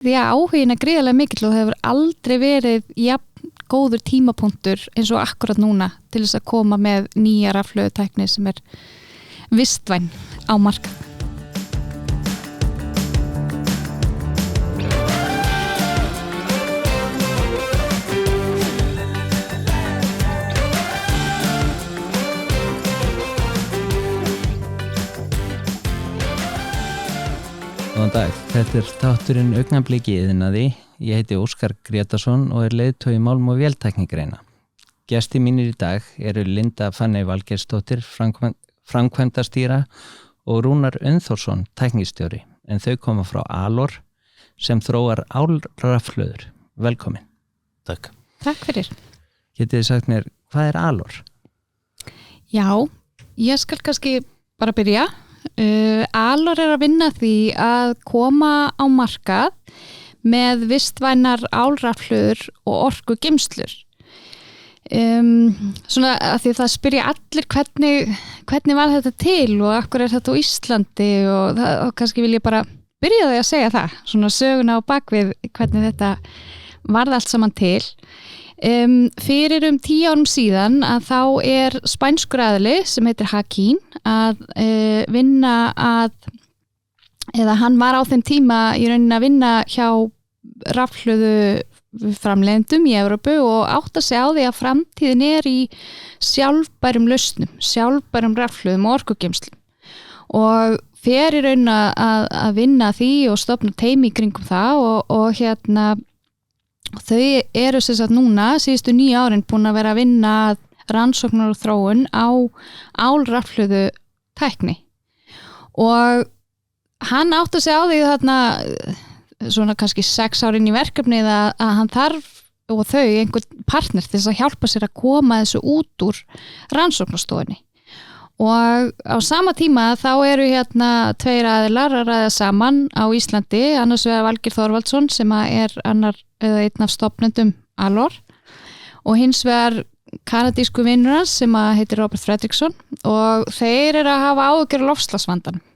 því að áhugin gríðarlega mikill og það hefur aldrei verið jafn góður tímapunktur eins og akkurat núna til þess að koma með nýja rafhlöðutækni sem vistvæn á markað. Góðan dag, þetta þátturinn Augnablik í iðnaði. Ég heiti Óskar Grétarsson og leiðtogi málm- og véltæknigreina. Gestir mínir í dag eru Linda Fanney Valgeirsdóttir, framkvæmdastýra og Rúnar Unnþórsson, tæknistjóri, en þau koma frá Alor sem þróar álrafhlöður. Velkomin. Takk. Takk fyrir. Getið þið sagt mér, hvað Alor? Já, ég skal kannski bara byrja. Alor að vinna því að koma á markað með vistvænar álrafhlöður og orkugeymslur. Svona að því það spyrja allir hvernig var þetta til og akkur þetta á Íslandi og kannski vil ég bara byrja því að segja það, svona söguna á bakvið hvernig þetta varð allt saman til. Fyrir 10 árum síðan að þá spænskur aðili sem heitir Hakín að vinna eða hann var á þeim tíma í rauninni að vinna hjá rafhlöðu framleiðendum í Evrópu og átta sig á því að framtíðin í sjálfbærum lausnum, sjálfbærum rafhlöðum og orkugeymslum og fer í rauninni að vinna því og stofna teymi í kringum það og þau eru sem sagt núna síðustu 9 árin búin að vera að vinna rannsóknar og þróun á álrafhlöðu tækni og hann átti sig á því þarna svona kannski 6 árin í verkefnið að hann þarf og þau einhvern partner til þess að hjálpa sér að koma þessu út úr rannsóknarstofunni og á sama tíma þá eru 2 aðilar að ræða saman á Íslandi, annars vegar Valgeir Þorvaldsson sem einn af stofnendum Alor og hins vegar kanadísku vinur hans sem heitir Robert Fredriksson og þeir eru að hafa áhyggjur af loftslagsvandanum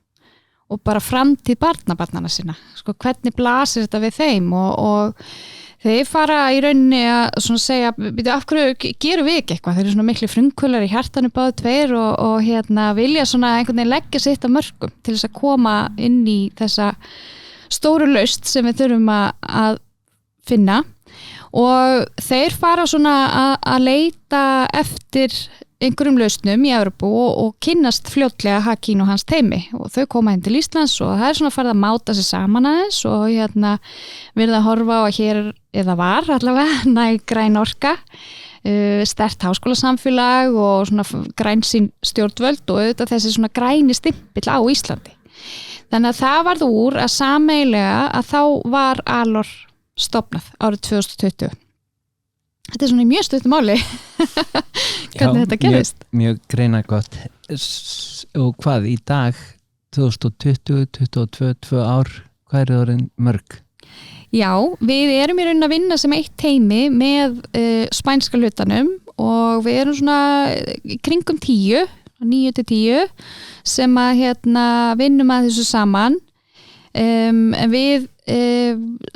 og bara framtíð barnabarnanna sinna, sko hvernig blasir þetta við þeim og þeir fara í rauninni að svona segja, af hverju gerum við ekki eitthvað, þeir eru svona miklu frumkvölar í hjartanu báðu tveir og vilja svona einhvern veginn leggja sitt af mörkum til þess að koma inn í þessa stóru lausn sem við þurfum að finna og þeir fara svona að leita eftir einhverjum lausnum í Evrópu og kynnast fljótlega Hakín og hans teymi og þau koma inn til Íslands og það svona farið að máta sig saman aðeins og verið að horfa á að hér eða var allavega græn orka, sterkt háskólasamfélag og svona grænsýn stjórnvöld og auðvitað þessi svona græni stimpill á Íslandi. Þannig að það varð úr að sameiginlega að þá var Alor stofnað árið 2020. Þetta svona í mjög stuttu máli hvernig þetta gerist. Mjög greina gott. Og hvað í dag 2020, 22, 2 ár, hvað eru það mörg? Já, við erum í rauninni að vinna sem eitt teymi með spænska hlutanum og við erum svona kringum 10, 9 til 10 sem að vinnum að þessu saman en við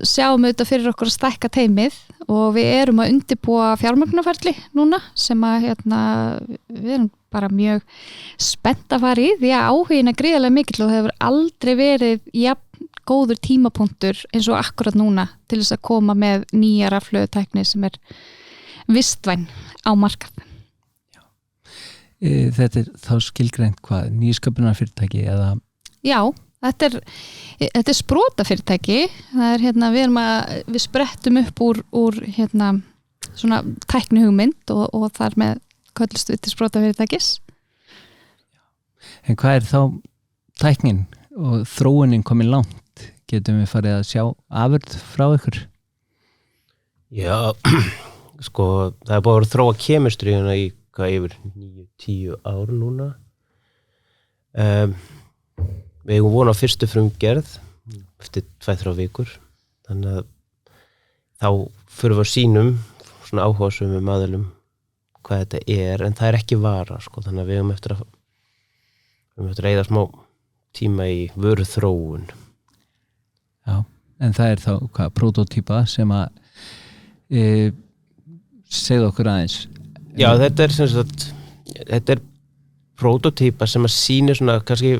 sjáum auðvitað fyrir okkur að stækka teymið og við erum að undirbúa fjármögnunarferli núna sem að við erum bara mjög spennt að fara í því að áhugin gríðarlega mikill og það hefur aldrei verið jafn góður tímapunktur eins og akkurat núna til þess að koma með nýja rafhlöðutækni sem vistvæn á markað. Þetta þá skilgreint hvað? Nýsköpunarfyrirtæki eða? Já, þetta er sprotafyrirtæki. Það við sprettum upp úr svona tæknihugmynd og þar með köllust við til sprotafyrirtækis. En hvað þá tæknin og þróunin komin langt? Getum við farið að sjá afurð frá ykkur? Já, sko það búið að þróa kemistríuna í yfir 9-10 ár núna. Við eigum von á fyrstu frumgerð eftir 2-3 vikur. Þannig að þá fyrir við sínum svona áhugasömum aðilum hvað þetta en það ekki vara, sko. Þannig að við eigum eftir að eyða smá tíma í vöruþróun. Já, En það þá hvað, prototýpa sem að segja okkur aðeins. Já, þetta er prototýpa sem að sýnir svona kannski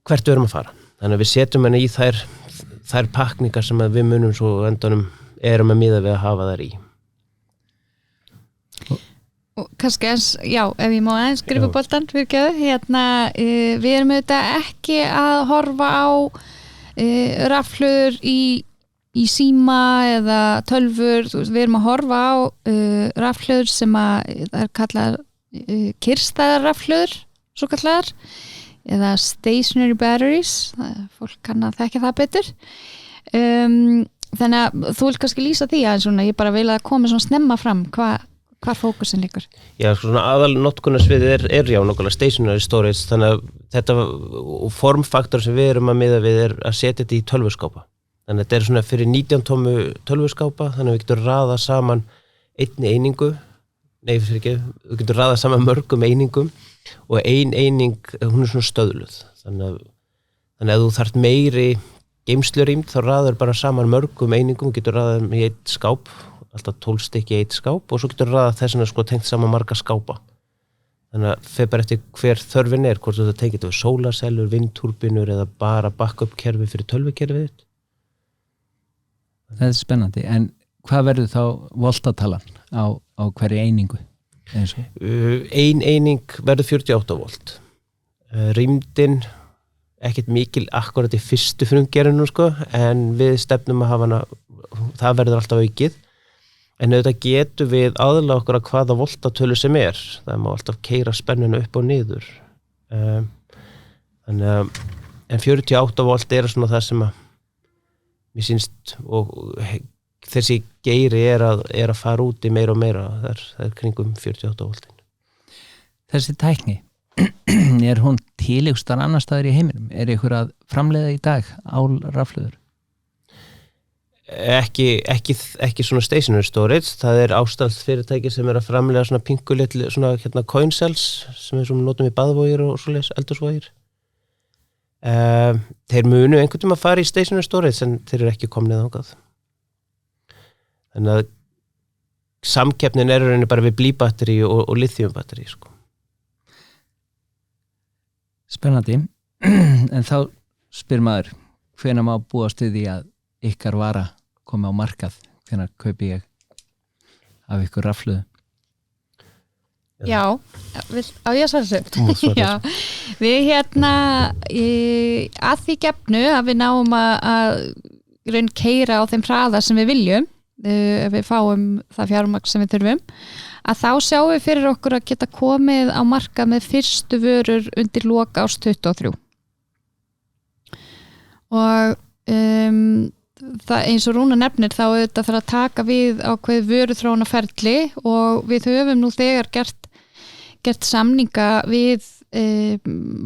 hvert við erum að fara. Þannig að við setjum henni í þær pakningar sem að við munum svo endanum erum að miða við að hafa þær í. Og kannski eins, já, ef ég má aðeins gripa boltan við erum auðvitað ekki að horfa á rafhlöður í síma eða tölvur, við erum að horfa á rafhlöður sem að það er kallað kyrrstæðar rafhlöður, svo kallaðar, eða stationary batteries, fólk kann að þekka það betur. Þannig að þú vilt kannski lýsa því að svona, ég bara vil að koma svona snemma fram hvar fókusin liggur. Já, svona aðal notkunarsviðið er já nákvæmlega stationary storage, þannig að þetta formfaktor sem við erum að miða við er að setja þetta í tölvuskápa. Þannig að þetta er svona fyrir 19 tómu tölvuskápa, þannig að við getum raðað saman einni einingu, við getum raðað saman mörgum einingum og ein eining, hún er svona stöðluð. Þannig að þú þarft meiri geymslurýmd, þá raður bara saman mörgum einingum, getur raðað í eitt skáp, alltaf 12 stykki í eitt skáp og svo getur raðað þessuna sko tengt saman marga skápa. Þannig að fer bara eftir hver þörfin er, hvort þú tengir þetta við sólarsellur, vindtúrbínur eða bara backup kerfi fyrir tölvukerfið þitt. Það er spennandi, en hvað verður þá voltatalan á hverju einingu? Ein eining verður 48 volt. Rýmdin ekkert mikil akkurat í fyrstu frumgerinu sko, en við stefnum að hafa hana, það verður alltaf aukið. En auðvitað getum við aðlaga okkur að hvaða voltatölu sem er. Það má alltaf keyra spennuna upp og niður. En 48 volt er svona það sem að mér sýnst og þessi geiri er að fara út í meira og meira. Það er kringum 48 voltin. Þessi tækni, er hún tílegstar annar staðar í heiminum? Er ykkur að framleiða í dag álrafhlöður? Ekki svona stationary storage, það er ástæðs fyrirtæki sem er að framlega svona pinkulitli, svona coin cells sem við notum í baðvogir og svoleiðis eldursvogir. Þeir munu einhvern tíma að fara í stationary storage en þeir eru ekki komnið þangað. Þannig að samkeppnin er rauninni bara við blýbatteri og lithiumbatteri sko. Spennandi, en þá spyr maður, hvenær má búast við því að ykkar vara komi á markað, hvenær kaupi ég af ykkur rafhlöðu? Já, á ég að svara þessu? Já, við að því gefnu að við náum að raun keyra á þeim hraða sem við viljum, ef við fáum það fjármagn sem við þurfum, að þá sjáum við fyrir okkur að geta komið á markað með fyrstu vörur undir lok árs 23. Og það eins og Rúna nefnir þá þetta þarf að taka við ákveð vöruþróunarferli og við höfum nú þegar gert samninga við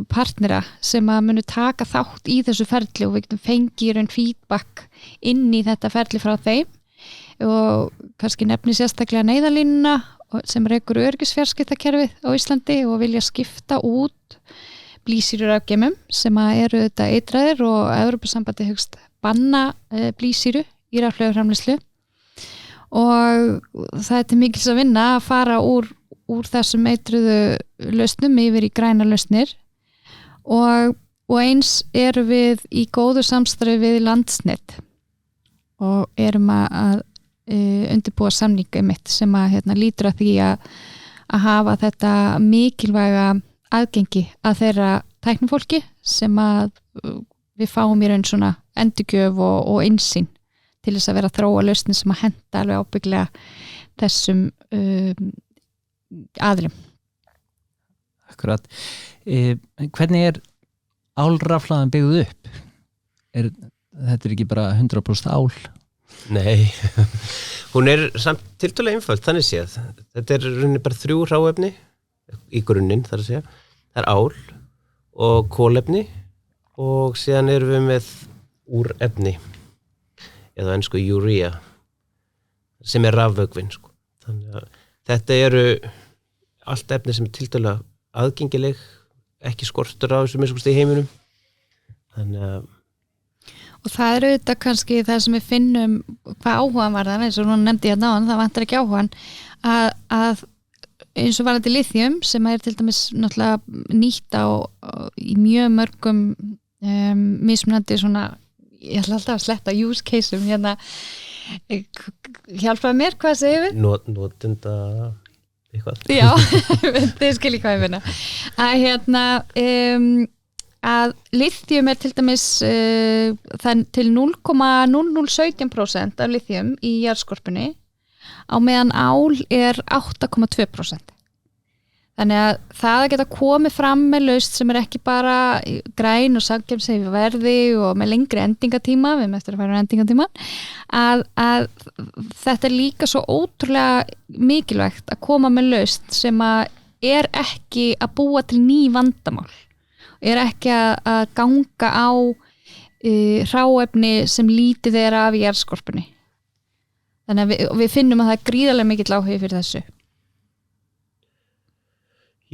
partnera sem að munu taka þátt í þessu ferli og við getum fengið raun feedback inn í þetta ferli frá þeim og kannski nefni sérstaklega neyðarlínuna sem rekur öryggisfjarskiptakerfið á Íslandi og vilja skipta út blýsýrurafgemum sem að eru þetta eitraðir og Evrópusambandi hyggst banna blýsýru í rafhlöðuframleiðslu og það er til mikils að vinna að fara úr þessum eitruðu lausnum yfir í grænar lausnir og eins eru við í góðu samstarfi við Landsnet og erum að undirbúa samninga mitt sem að lítur að því að hafa þetta mikilvæga aðgengi að þeirra tæknifólki sem að við fáum í raun svona endurgjöf og innsýn til þess að vera að þróa lausnir sem að henta alveg ábygglega þessum aðilum. Akkurat. Hvernig er álrafhlaðan byggð upp? Þetta er ekki bara 100% ál? Nei, hún er samt tiltölulega einföld, þannig séð. Þetta er rauninni bara 3 hráefni í grunninn, þar að segja. Það er ál og kolefni og síðan erum við með úrefni eða ensku urea sem er rafvökvinn sko. Þannig að þetta eru allt efni sem er tiltölulega aðgengileg, ekki skortur á þessu minnst í heiminum. Þannig að Og það auðvitað kannski það sem við finnum hvað áhugan var eins og hún nefndi hérna áðan, það vantar ekki áhugan að eins og varandi lithium sem til dæmis náttúrulega nýtt í mjög mörgum mismunandi svona, ég ætla alltaf að sletta use caseum hérna, hjálpaði mér, hvað segir við? Notenda eitthvað. Já, þið skiljið hvað ég finna að hérna að lithium til dæmis það til 0,0017% af lithium í jarðskorpunni á meðan ál 8,2%. Þannig að það að geta komið fram með lausn sem ekki bara græn og samkeppnishæf verði og með lengri endingatíma, við eftir að fara endingatíma, að þetta líka svo ótrúlega mikilvægt að koma með lausn sem að ekki að búa til ný vandamál. Ekki að ganga á hráefni sem lítið af í jarðskorpunni. Þannig að við finnum að það gríðarlega mikill áhugi fyrir þessu.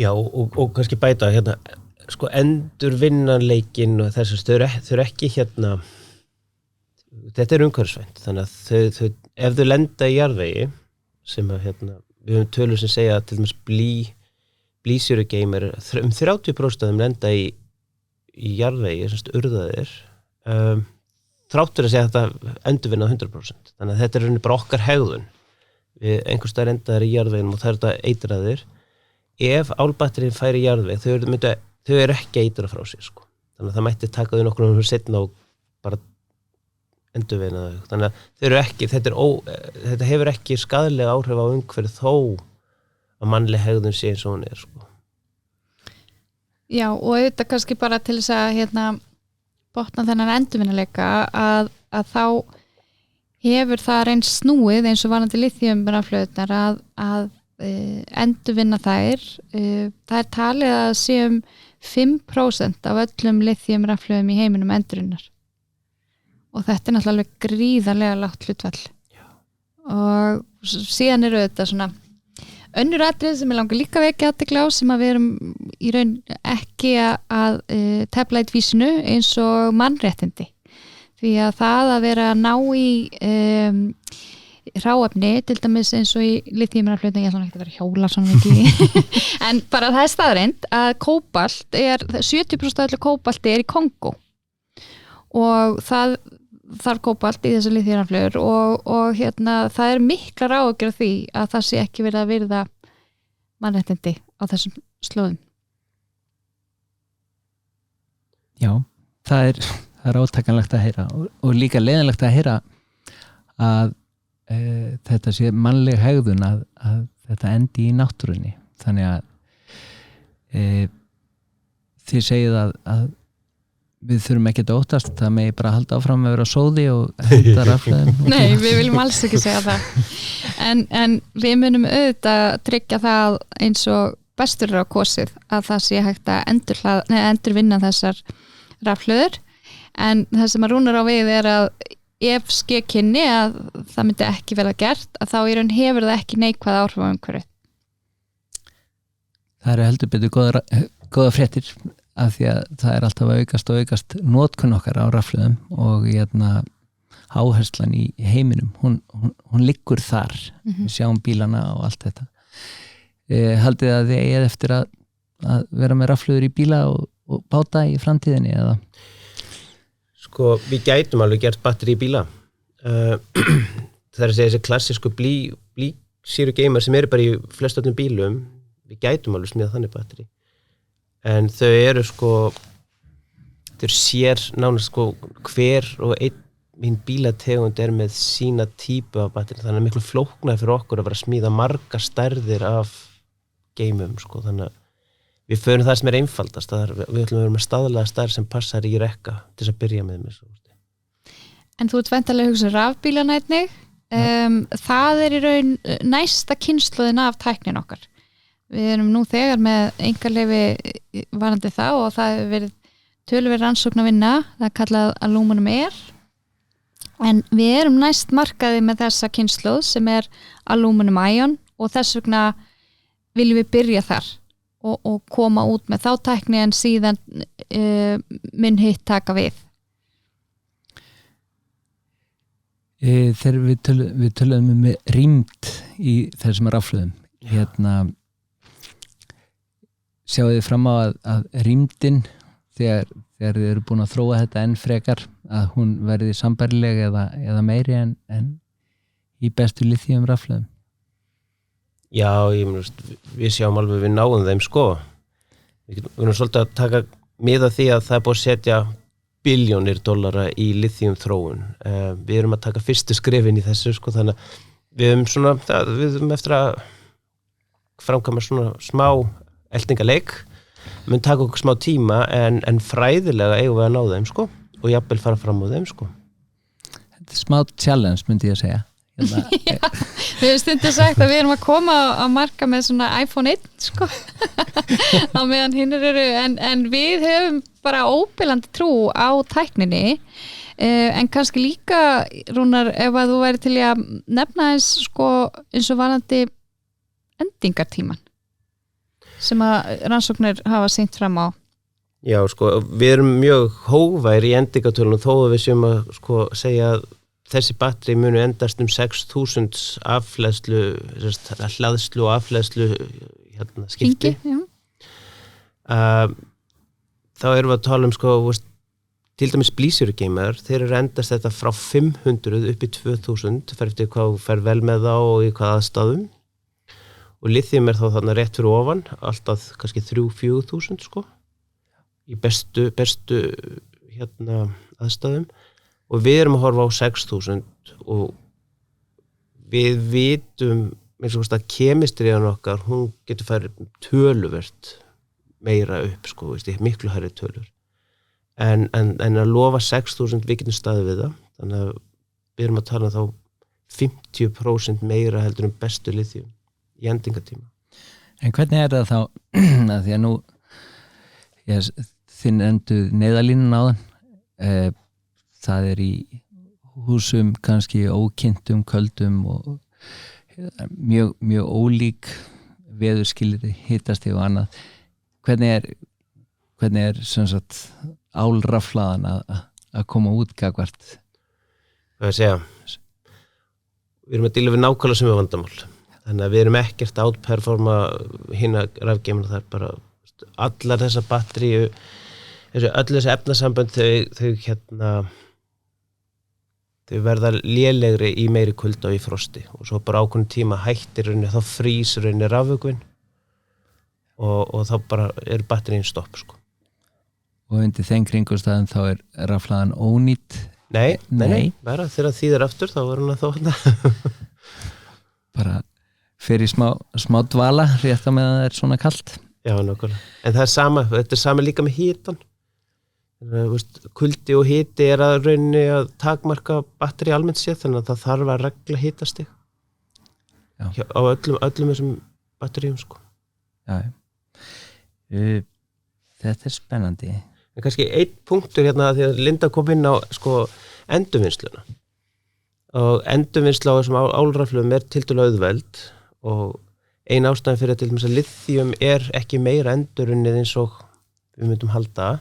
Já, og kannski bæta hérna, sko endurvinnanleikin og þess að þau ekki hérna, þetta umhverfisvænt, þannig að þau ef þau lenda í jarðvegi sem að hérna, við höfum tölur sem segja til dæmis blýsýrugeymar 30% af þeim lenda í jarðvegi, urðaðir þráttur að segja að þetta endurvinna 100%, þannig að þetta rauninni bara okkar hegðun við einhvers staðar endaðir í jarðveginum og það þetta eitraðir ef álbatterinn færi í jarðveg þau ekki að eitra frá sér sko. Þannig að það mætti taka þau nokkur setna og bara endurvinna þau, þannig að þau ekki þetta hefur ekki skaðlega áhrif á umhverfið þó að mannleg hegðun sé eins og hún sko. Já, og þetta kannski bara til þess að hérna, botna þennan endurvinnuleika að þá hefur það reynst snúið eins og varandi lithium-rafhlöðurnar að endurvinna þær. Það talið að séum 5% af öllum lithium-rafhlöðum í heiminum endurvinnar. Og þetta náttúrulega gríðarlega lágt hlutfall. Já. Og síðan þetta svona önnur atrið sem ég langar líka vekja athygli á sem að við erum í raun ekki að tefla í vísinu eins og mannréttindi. Því að það að vera að ná í hráefni, til dæmis eins og í lithium-rafhlöðum, ég ætla ekki að vera hjóla svona ekki, en bara það staðreynd að kóbalt 70% af öllu kóbalti í Kongó og það þarf kóbalt í þessu lithium-rafhlöður og hérna það miklar áhyggjur af því að það sé ekki verið að virða mannréttindi á þessum slóðum. Já, það er átakanlegt að heyra og líka leiðinlegt að heyra að þetta sé mannleg hegðun að þetta endi í náttúrunni. Þannig að þið segið að við þurfum ekki að óttast, það megi bara halda áfram að vera sóði og henda rafhlöðum. Nei, við viljum alls ekki segja það. En við munum auðvitað tryggja það eins og bestur á kosið að það sé hægt að endurvinna þessar rafhlöður. En það sem að rúnar á við að ef skekkinni að það myndi ekki verða gert, að þá í raun hefur það ekki neikvæð áhrif á umhverfið. Það eru heldur betur góða fréttir af því að það er alltaf að aukast notkun okkar á rafhlöðum og áherslan í heiminum, hún liggur þar. Við sjáum bílana og allt þetta. Haldið að þið eigið eftir að vera með rafhlöður í bíla og báta í framtíðinni eða? Sko, við gætum alveg gert batteri í bíla. Það er að segja þessi klassísku blýsýrugeymar sem eru bara í flestöllum bílum, við gætum alveg smíða þannig batteri. En þau eru sko, þau sér nánast sko hver og einn bílategund með sína típu af batteri, þannig að miklu flóknar fyrir okkur að vera að smíða marga stærðir af geymum sko, þannig að við förum það sem er einfaldast, við ætlum að vera með staðlega stærð sem passar í rekka til þess að byrja með mér. En þú ert væntanlega að hugsa rafbílana einnig, það er í raun næsta kynslóðin af tæknin okkar. Við erum nú þegar með einkaleyfi varandi það og það hefur verið töluverð rannsókn að vinna, það er kallað Aluminum Air, en við erum næst markaði með þessa kynslóð sem er Aluminum Ion og þess vegna viljum við byrja þar og koma út með þá tækni en síðan mun hitt taka við. Þegar við töluðum rýmt í þessum rafhlöðum sjáu þið fram á að rýmdin þegar þið eru búin að þróa þetta enn frekar að hún verði sambærileg eða meiri en í bestu lithium rafhlöðum? Já, við sjáum alveg við náum þeim sko. Við erum svolítið að taka mið af því að það er búið að setja billjónir dollara í lithium þróun. Við erum að taka fyrstu skrefin í þessu sko, þannig að við erum eftir að framkvæma svona smá eltingaleik, mun taka okkur smá tíma en fræðilega eigum við að ná þeim sko og jafnvel fara fram á þeim sko. Þetta er smá challenge myndi ég að segja. Já, við hefum stundum sagt að við erum að koma á marka með svona iPhone 1 sko á meðan hinnir eru en við hefum bara óbillandi trú á tækninni en kannski líka Rúnar ef að þú væri til að nefna eins og varðandi endingartíman sem að rannsóknir hafa sýnt fram á. Já sko, við erum mjög hógvær í endingartölunum þó að við séum að sko segja að þessi batteri munu endast 6.000 hlaðslu og afhleðslu skipti. Þá erum við að tala sko, til dæmis blýsýrugeimar, þeir eru endast þetta frá 500 upp í 2000, fer eftir hvað fer vel með þá og í hvað aðstæðum. Og lithium þá þarna rétt fyrir ofan, alltaf kannski 3-4.000 sko, í bestu aðstæðum. Og við erum að horfa á 6.000 og við vitum eins og að kemistriðan okkar, hún getur farið töluvert meira upp, sko, miklu hærri tölur. En að lofa 6.000 við getum staðið við það, þannig að við erum að tala þá 50% meira heldur bestu lithium í endingartíma. En hvernig það þá, að því að nú þinn endur neyðalínun á þann, það í húsum kannski ókynntum, köldum og mjög ólík veðurskilyrði, hitastig og annað. Hvernig sem sagt álrafhlaðan að koma út gagvart? Hvað ég segja? Við erum að díla við nákvæmlega sem vandamál. Þannig að við erum ekkert að outperforma hina rafgeimana, það bara allar þessar batteríu, öll þessi efnasambönd þau verða lélegri í meiri kulda og í frosti og svo bara ákveðnum tíma hættir rauninni, þá frýs rauninni rafvökvinn og þá bara batteríin stopp sko. Og undir þeim kringumstæðum þá rafhlaðan ónýt? Nei, bara þegar þýðir aftur þá hún að bara fer í smá dvala rétt á meðan það svona kalt. Já, nákvæmlega. En það þetta er sama líka með hitan. Kuldi og hiti að rauninni að takmarka batteri almennt séð, þannig að það þarf að regla hitastig á öllum þessum batteríum sko. Já. Þetta er spennandi. En kannski einn punktur því að Linda kom inn á sko endurvinnsluna og endurvinnsla á þessum álrafhlöðum tiltölulega auðveld og ein ástæðan fyrir til dæmis að lithium ekki meira endurunnið eins og við myndum halda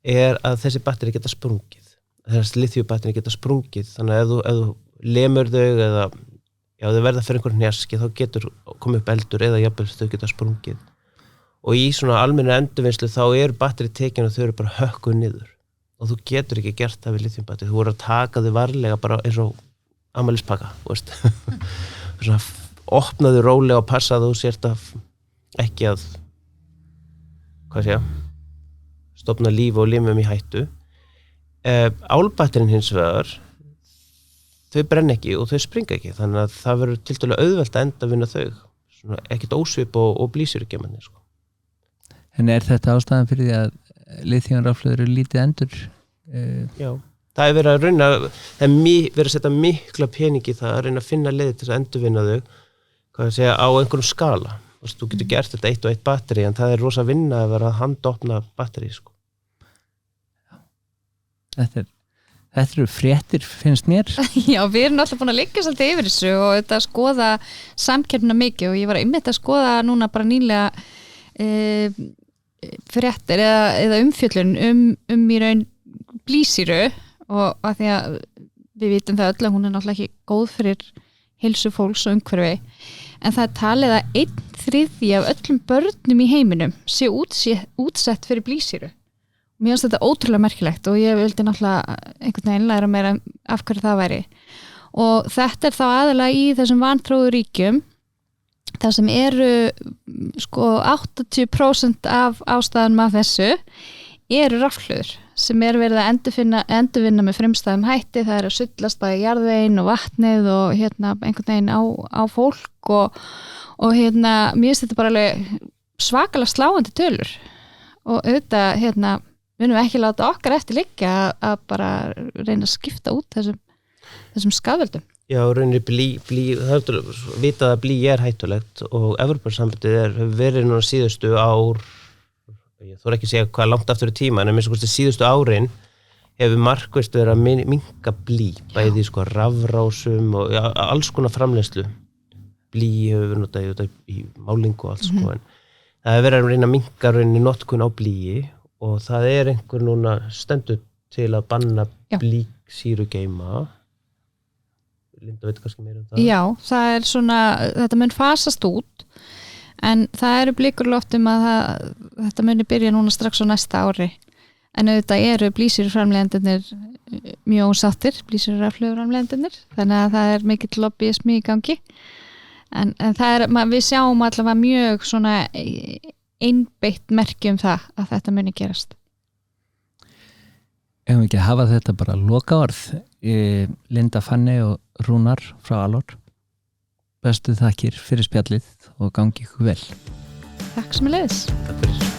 að þessi batteri geta sprungið. Þessi lithiumbatteri geta sprungið, þannig að ef þú lemur þau eða þau verða fyrir einhvern hnjaski þá getur komið upp eldur eða jafnvel þau geta sprungið. Og í svona almennu endurvinnslu þá batteri tekin og þau bara hökkuð niður og þú getur ekki gert það við lithiumbatteri. Þú voru að taka þau varlega bara eins og afmælispakka, svona opnaðu rólega og passaðu og sért ekki að stofna líf og limum í hættu. Álbatterinn hins vegar, þau brenna ekki og þau springa ekki, þannig að það verður tiltölulega auðvelt að endurvinna þau, svona ekkert ósvip og blýsýrugeimandi sko. En þetta ástæðan fyrir því að lithiumrafhlöður eru lítið endur? Já, það verið að reyna, verið að setja mikla pening í það að reyna að finna leiðir til að endurvinna þau, á einhverjum skala. Þú getur gert þetta eitt og eitt batteri en það rosa vinna að vera að handopna batteri sko. Þetta eru fréttir, finnst mér. Já, við erum alltaf búin að liggja svolítið yfir þessu og þetta skoða samkeppnina mikið og ég var einmitt að skoða núna bara nýlega fréttir eða umfjöllun í raun blýsýru og að því að við vitum það öll að hún er náttúrulega ekki góð fyrir heilsu fólks og umhverfi, en það er talið að 1/3 af öllum börnum í heiminum sé útsett fyrir blýsýru. Mér finnst þetta ótrúlega merkilegt og ég vildi náttúrulega einhvern veginn læra meira af hverju það væri. Og þetta er þá aðalega í þessum vanþróðu ríkjum, þar sem eru 80% af ástæðanum af þessu eru rafhlöður sem er verið að endurvinna með frumstæðum hætti. Það er að sullast bæði jarðveginn og vatnið og einhvern veginn á fólk og mér finnst þetta bara alveg svakalega sláandi tölur og auðvitað munum við ekki láta okkar eftir liggja að bara reyna að skipta út þessum skaðveldum. Já, rauninni það er vitað að blý er hættulegt og Evrópusambandið hefur verið núna síðustu ár, ég þori ekki að segja hvað langt aftur í tíma, en minnst síðustu árin hefur markvisst verið að minnka blý, bæði rafrásum og alls konar framleiðslu. Blý hefur verið notað í málingu og allt en það hefur verið að reyna að minnka rauninni notkun á blýi og það er einhver núna stendur til að banna blýsýrugeyma. Linda veit kannski meira það. Já, það er þetta mun fasast út, en það eru blikur loftum að þetta muni byrja núna strax á næsta ári. En auðvitað eru blýsýruframleiðendurnir mjög ósáttir, blýsýrurafhlöðuframleiðendurnir, þannig að það er mikill lobbyismi í gangi. En það við sjáum allavega mjög einbeitt merki það að þetta muni gerast. Ef við ekki að hafa þetta bara lokaorð, Linda Fanny og Rúnar frá Alor, bestu þakkir fyrir spjallið og gangi ykkur vel. Takk sem er leiðis. Takk fyrir.